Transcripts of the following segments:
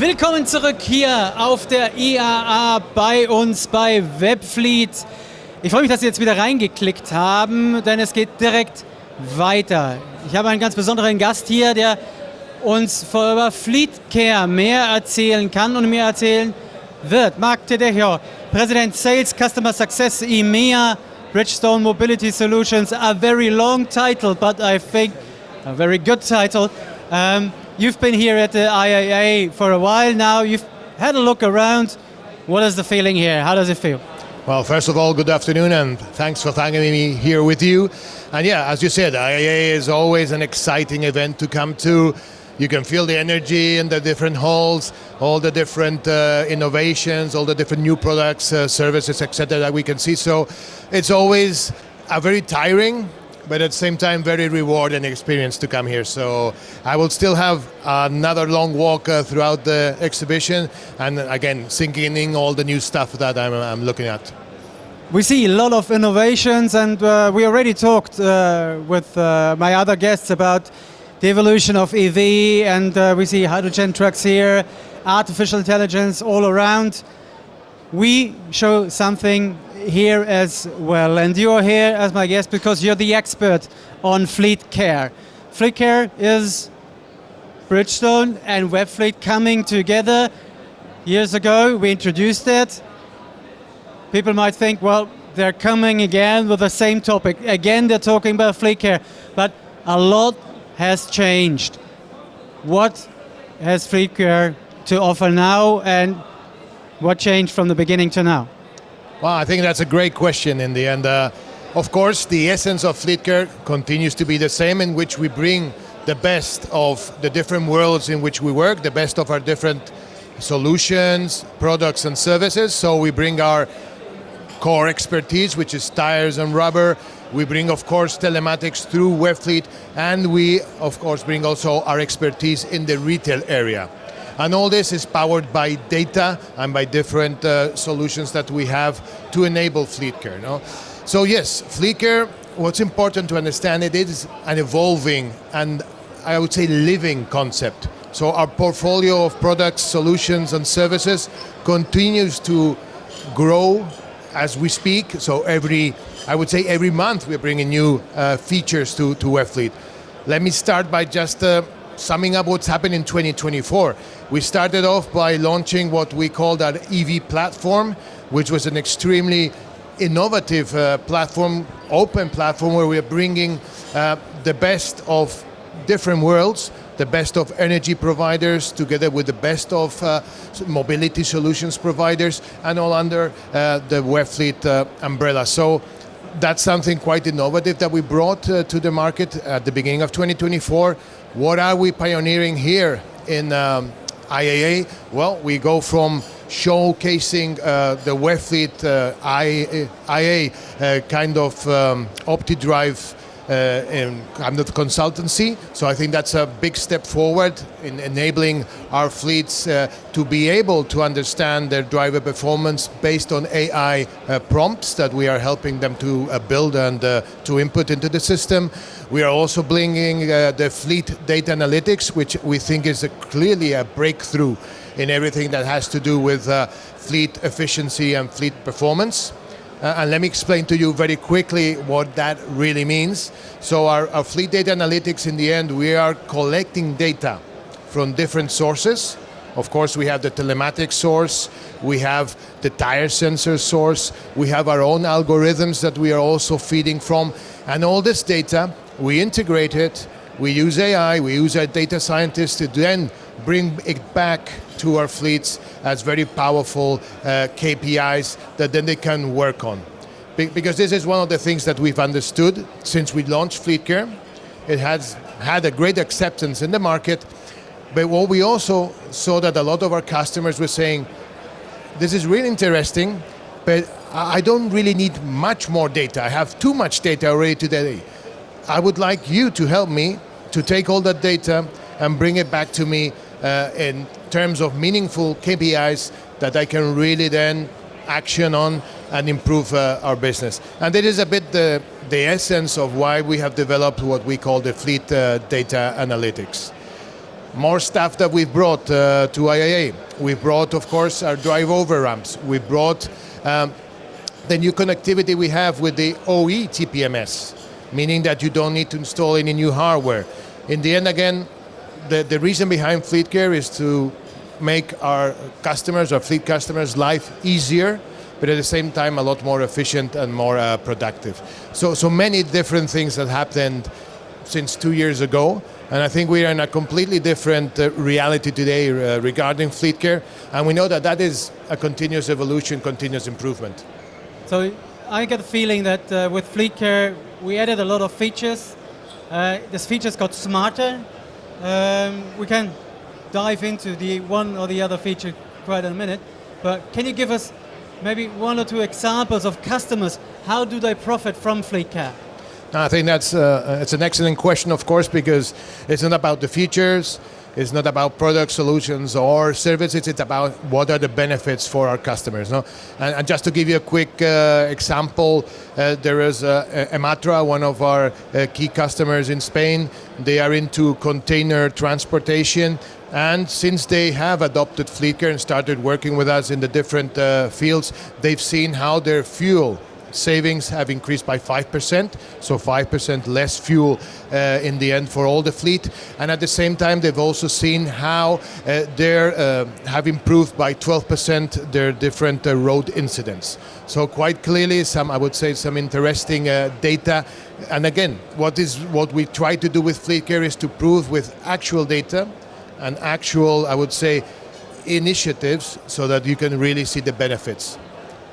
Willkommen zurück hier auf der IAA bei uns bei Webfleet. Ich freue mich, dass Sie jetzt wieder reingeklickt haben, denn es geht direkt weiter. Ich habe einen ganz besonderen Gast hier, der uns über Fleet Care mehr erzählen kann und mehr erzählen wird. Mark Tejedor, Präsident Sales Customer Success EMEA, Bridgestone Mobility Solutions, a very long title, but I think a very good title. You've been here at the IAA for a while now. You've had a look around. What is the feeling here? How does it feel? Well, first of all, good afternoon, and thanks for having me here with you. And yeah, as you said, IAA is always an exciting event to come to. You can feel the energy in the different halls, all the different innovations, all the different new products, services, etc. that we can see. So it's always a very tiring, but at the same time very rewarding experience to come here. So I will still have another long walk throughout the exhibition, and again sinking in all the new stuff that I'm looking at. We see a lot of innovations, and we already talked with my other guests about the evolution of EV, and we see hydrogen trucks here, artificial intelligence all around. We show something here as well, and you're here as my guest because you're the expert on Fleet Care. Fleet Care is Bridgestone and Webfleet coming together. Years ago we introduced it. People might think, well, they're coming again with the same topic. Again they're talking about Fleet Care, but a lot has changed. What has Fleet Care to offer now, and what changed from the beginning to now? Well, I think that's a great question in the end. Of course, the essence of Fleet Care continues to be the same, in which we bring the best of the different worlds in which we work, the best of our different solutions, products and services. So we bring our core expertise, which is tires and rubber. We bring, of course, telematics through Webfleet, and we, of course, bring also our expertise in the retail area. And all this is powered by data and by different solutions that we have to enable Fleet Care. No? So yes, Fleet Care, what's important to understand, it is an evolving and I would say living concept. So our portfolio of products, solutions and services continues to grow as we speak. So I would say every month we're bringing new features to Webfleet. Let me start by just summing up what's happened in 2024. We started off by launching what we called our EV platform, which was an extremely innovative platform, open platform, where we're bringing the best of different worlds, the best of energy providers together with the best of mobility solutions providers, and all under the Webfleet umbrella. So that's something quite innovative that we brought to the market at the beginning of 2024. What are we pioneering here in IAA? Well, we go from showcasing the Webfleet IA kind of OptiDrive kind of consultancy. So I think that's a big step forward in enabling our fleets to be able to understand their driver performance based on AI prompts that we are helping them to build and to input into the system. We are also bringing the fleet data analytics, which we think is clearly a breakthrough in everything that has to do with fleet efficiency and fleet performance. And let me explain to you very quickly what that really means. So our fleet data analytics, in the end, we are collecting data from different sources. Of course, we have the telematics source, we have the tire sensor source, we have our own algorithms that we are also feeding from. And all this data, we integrate it, we use AI, we use our data scientists to then bring it back to our fleets as very powerful KPIs that then they can work on. Because this is one of the things that we've understood since we launched Fleet Care. It has had a great acceptance in the market, but what we also saw that a lot of our customers were saying, this is really interesting, but I don't really need much more data. I have too much data already today. I would like you to help me to take all that data and bring it back to me in terms of meaningful KPIs that I can really then action on and improve our business. And that is a bit the essence of why we have developed what we call the fleet data analytics. More stuff that we've brought to IAA. We've brought, of course, our drive over ramps. We've brought the new connectivity we have with the OE TPMS, meaning that you don't need to install any new hardware. In the end, again, the reason behind Fleet Care is to make our customers, our fleet customers' life easier, but at the same time a lot more efficient and more productive. So many different things that happened since 2 years ago, and I think we are in a completely different reality today regarding Fleet Care, and we know that that is a continuous evolution, continuous improvement. So I get the feeling that with Fleet Care we added a lot of features. These features got smarter. We can dive into the one or the other feature quite in a minute, but can you give us maybe one or two examples of customers? How do they profit from Fleet Care? I think that's it's an excellent question, of course, because it's not about the features, it's not about product solutions or services, it's about what are the benefits for our customers. No? And just to give you a quick example, there is Ematra, one of our key customers in Spain. They are into container transportation, and since they have adopted Fleet Care and started working with us in the different fields, they've seen how their fuel savings have increased by 5%, so 5% less fuel in the end for all the fleet. And at the same time, they've also seen how they have improved by 12% their different road incidents. So quite clearly, I would say some interesting data. And again, what we try to do with Fleet Care is to prove with actual data and actual, I would say, initiatives so that you can really see the benefits.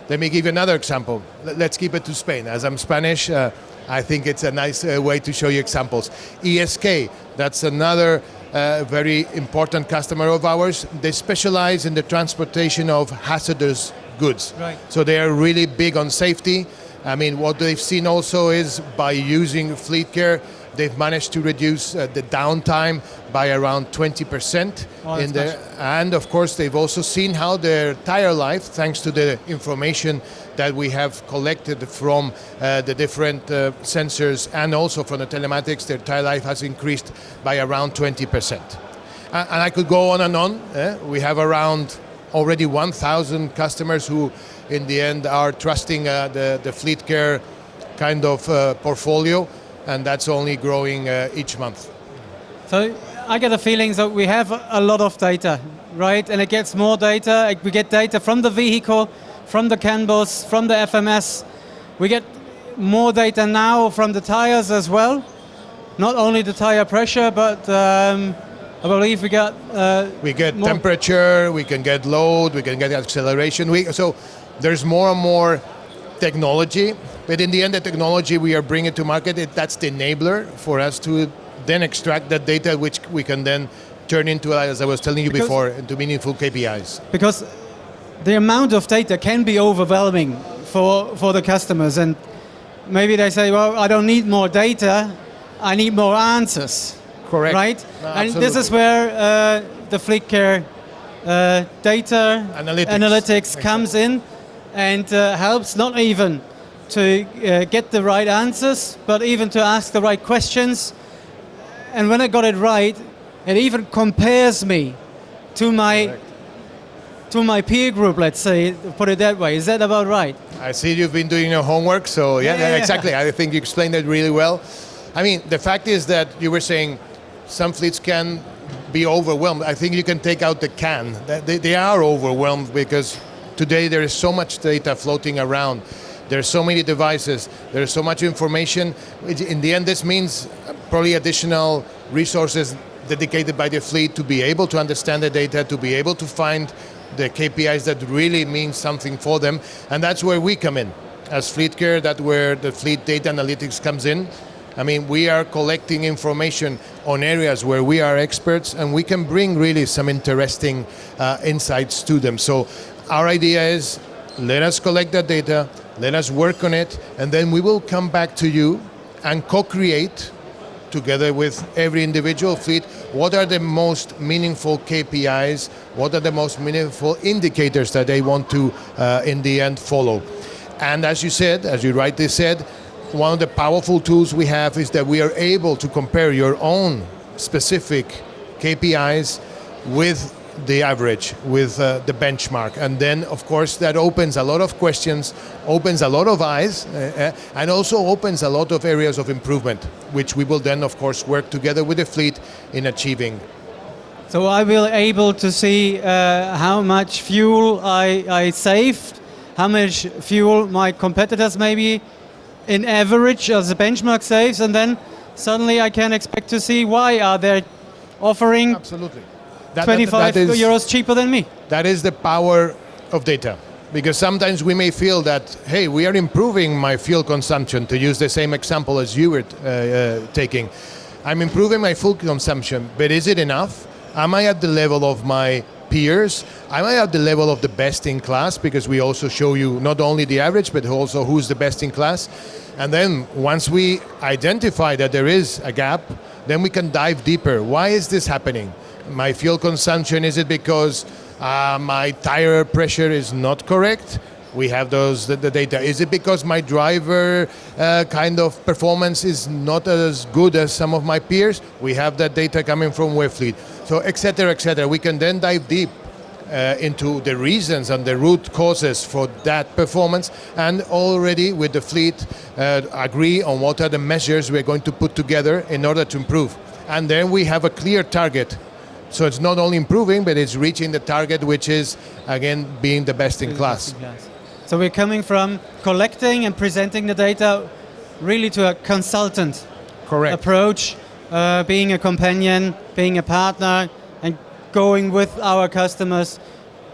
Let me give you another example. Let's keep it to Spain. As I'm Spanish, I think it's a nice way to show you examples. ESK, that's another very important customer of ours. They specialize in the transportation of hazardous goods. Right. So they are really big on safety. I mean, what they've seen also is by using Fleet Care, they've managed to reduce the downtime by around 20% in there. And of course, they've also seen how their tire life, thanks to the information that we have collected from the different sensors and also from the telematics, their tire life has increased by around 20%. And I could go on and on. We have around already 1,000 customers who in the end are trusting the Fleet Care kind of portfolio, and that's only growing each month. So I get the feeling that we have a lot of data, right? And it gets more data. We get data from the vehicle, from the CAN bus, from the FMS. We get more data now from the tires as well. Not only the tire pressure, but I believe we get temperature, we can get load, we can get acceleration. So there's more and more technology, but in the end, the technology we are bringing to market, that's the enabler for us to then extract that data, which we can then turn into, as I was telling you before, into meaningful KPIs. Because the amount of data can be overwhelming for the customers, and maybe they say, well, I don't need more data, I need more answers. Correct. Right? No, and this is where the Fleet Care data analytics comes in and helps not even to get the right answers, but even to ask the right questions. And when I got it right, it even compares me to my peer group, let's say, put it that way. Is that about right? I see you've been doing your homework, so yeah, exactly. I think you explained it really well. I mean, the fact is that you were saying some fleets can be overwhelmed. I think you can take out the can. They are overwhelmed because today there is so much data floating around. There are so many devices. There is so much information. In the end, this means probably additional resources dedicated by the fleet to be able to understand the data, to be able to find the KPIs that really mean something for them. And that's where we come in. As Fleet Care, that's where the fleet data analytics comes in. I mean, we are collecting information on areas where we are experts, and we can bring really some interesting insights to them. So our idea is, let us collect that data, let us work on it, and then we will come back to you and co-create together with every individual fleet what are the most meaningful KPIs, what are the most meaningful indicators that they want to in the end follow. And as you said, as you rightly said, one of the powerful tools we have is that we are able to compare your own specific KPIs with the average, with the benchmark. And then, of course, that opens a lot of questions, opens a lot of eyes, and also opens a lot of areas of improvement, which we will then, of course, work together with the fleet in achieving. So I will able to see how much fuel I saved, how much fuel my competitors maybe in average as a benchmark saves, and then suddenly I can expect to see why are they offering Absolutely. 25 euros cheaper than me. That is the power of data. Because sometimes we may feel that, hey, we are improving my fuel consumption, to use the same example as you were taking. I'm improving my fuel consumption, but is it enough? Am I at the level of my peers? Am I at the level of the best in class? Because we also show you not only the average, but also who's the best in class. And then once we identify that there is a gap, then we can dive deeper. Why is this happening? My fuel consumption, is it because my tire pressure is not correct? We have the data. Is it because my driver kind of performance is not as good as some of my peers? We have that data coming from Webfleet. So, et cetera, we can then dive deep into the reasons and the root causes for that performance, and already with the fleet agree on what are the measures we're going to put together in order to improve. And then we have a clear target. So it's not only improving, but it's reaching the target, which is, again, being the best in class. So we're coming from collecting and presenting the data really to a consultant approach, being a companion, being a partner, and going with our customers,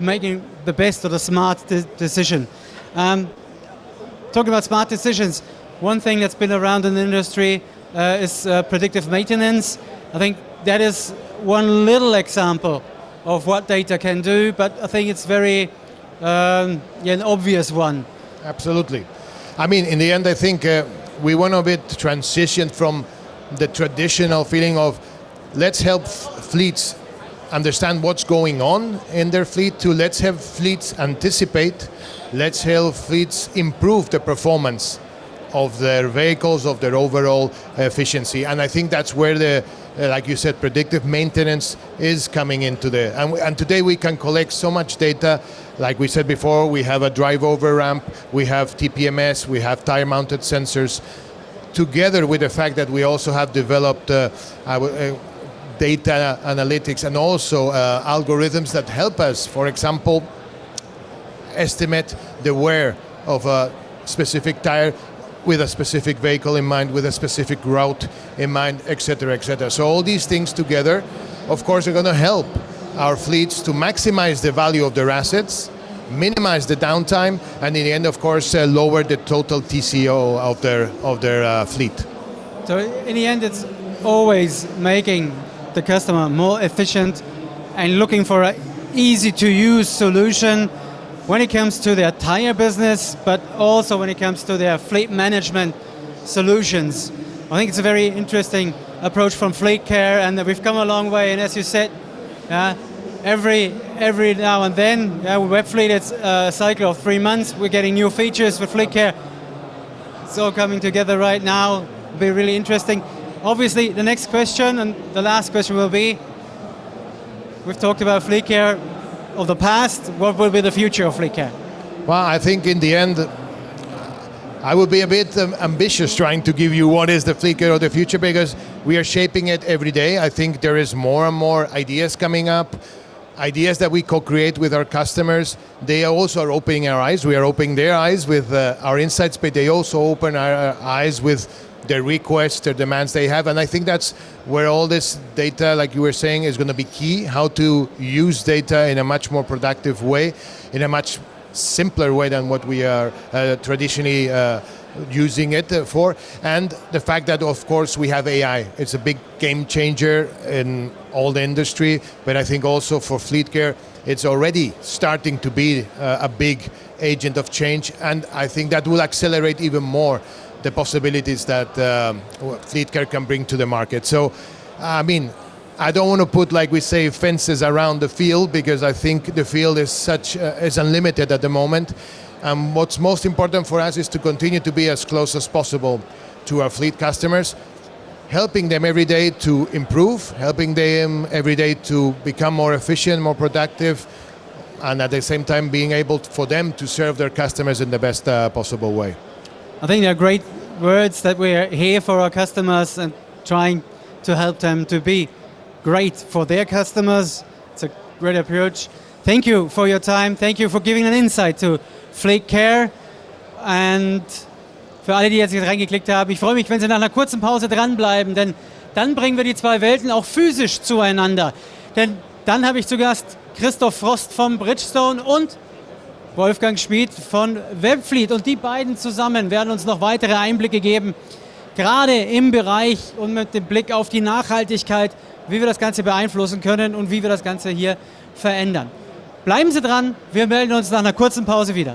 making the best or the smart decision. Talking about smart decisions, one thing that's been around in the industry is predictive maintenance. I think that is one little example of what data can do, but I think it's very an obvious one. Absolutely. I mean, in the end, I think we want a bit transition from the traditional feeling of let's help fleets understand what's going on in their fleet to let's have fleets anticipate, let's help fleets improve the performance of their vehicles, of their overall efficiency. And I think that's where the like you said, predictive maintenance is coming into there. And today we can collect so much data. Like we said before, we have a drive over ramp, we have TPMS, we have tire mounted sensors, together with the fact that we also have developed data analytics and also algorithms that help us, for example, estimate the wear of a specific tire with a specific vehicle in mind, with a specific route in mind, et cetera. So all these things together, of course, are going to help our fleets to maximize the value of their assets, minimize the downtime, and in the end, of course, lower the total TCO of their fleet. So in the end, it's always making the customer more efficient and looking for an easy-to-use solution when it comes to their tire business, but also when it comes to their fleet management solutions. I think it's a very interesting approach from Fleet Care, and we've come a long way. And as you said, every now and then, with Webfleet, it's a cycle of 3 months. We're getting new features with Fleet Care. It's all coming together right now. It'll be really interesting. Obviously, the next question and the last question will be, we've talked about Fleet Care of the past. What will be the future of Fleet Care? Well, I think in the end, I would be a bit ambitious trying to give you what is the Fleet Care of the future, because we are shaping it every day. I think there is more and more ideas coming up, ideas that we co-create with our customers. They also are opening our eyes. We are opening their eyes with our insights, but they also open our eyes with their requests, their demands they have. And I think that's where all this data, like you were saying, is going to be key, how to use data in a much more productive way, in a much simpler way than what we are traditionally using it for. And the fact that, of course, we have AI. It's a big game changer in all the industry, but I think also for Fleet Care, it's already starting to be a big agent of change, and I think that will accelerate even more the possibilities that Fleet Care can bring to the market. So, I mean, I don't want to put, like we say, fences around the field, because I think the field is unlimited at the moment. And what's most important for us is to continue to be as close as possible to our fleet customers, helping them every day to improve, helping them every day to become more efficient, more productive, and at the same time being able for them to serve their customers in the best possible way. I think they're great words that we're here for our customers and trying to help them to be great for their customers. It's a great approach. Thank you for your time. Thank you for giving an insight to Fleet Care. And für alle, die jetzt reingeklickt haben, ich freue mich, wenn Sie nach einer kurzen Pause dranbleiben, denn dann bringen wir die zwei Welten auch physisch zueinander. Denn dann habe ich zu Gast Christoph Frost vom Bridgestone und Wolfgang Schmid von Webfleet. Und die beiden zusammen werden uns noch weitere Einblicke geben, gerade im Bereich und mit dem Blick auf die Nachhaltigkeit, wie wir das Ganze beeinflussen können und wie wir das Ganze hier verändern. Bleiben Sie dran, wir melden uns nach einer kurzen Pause wieder.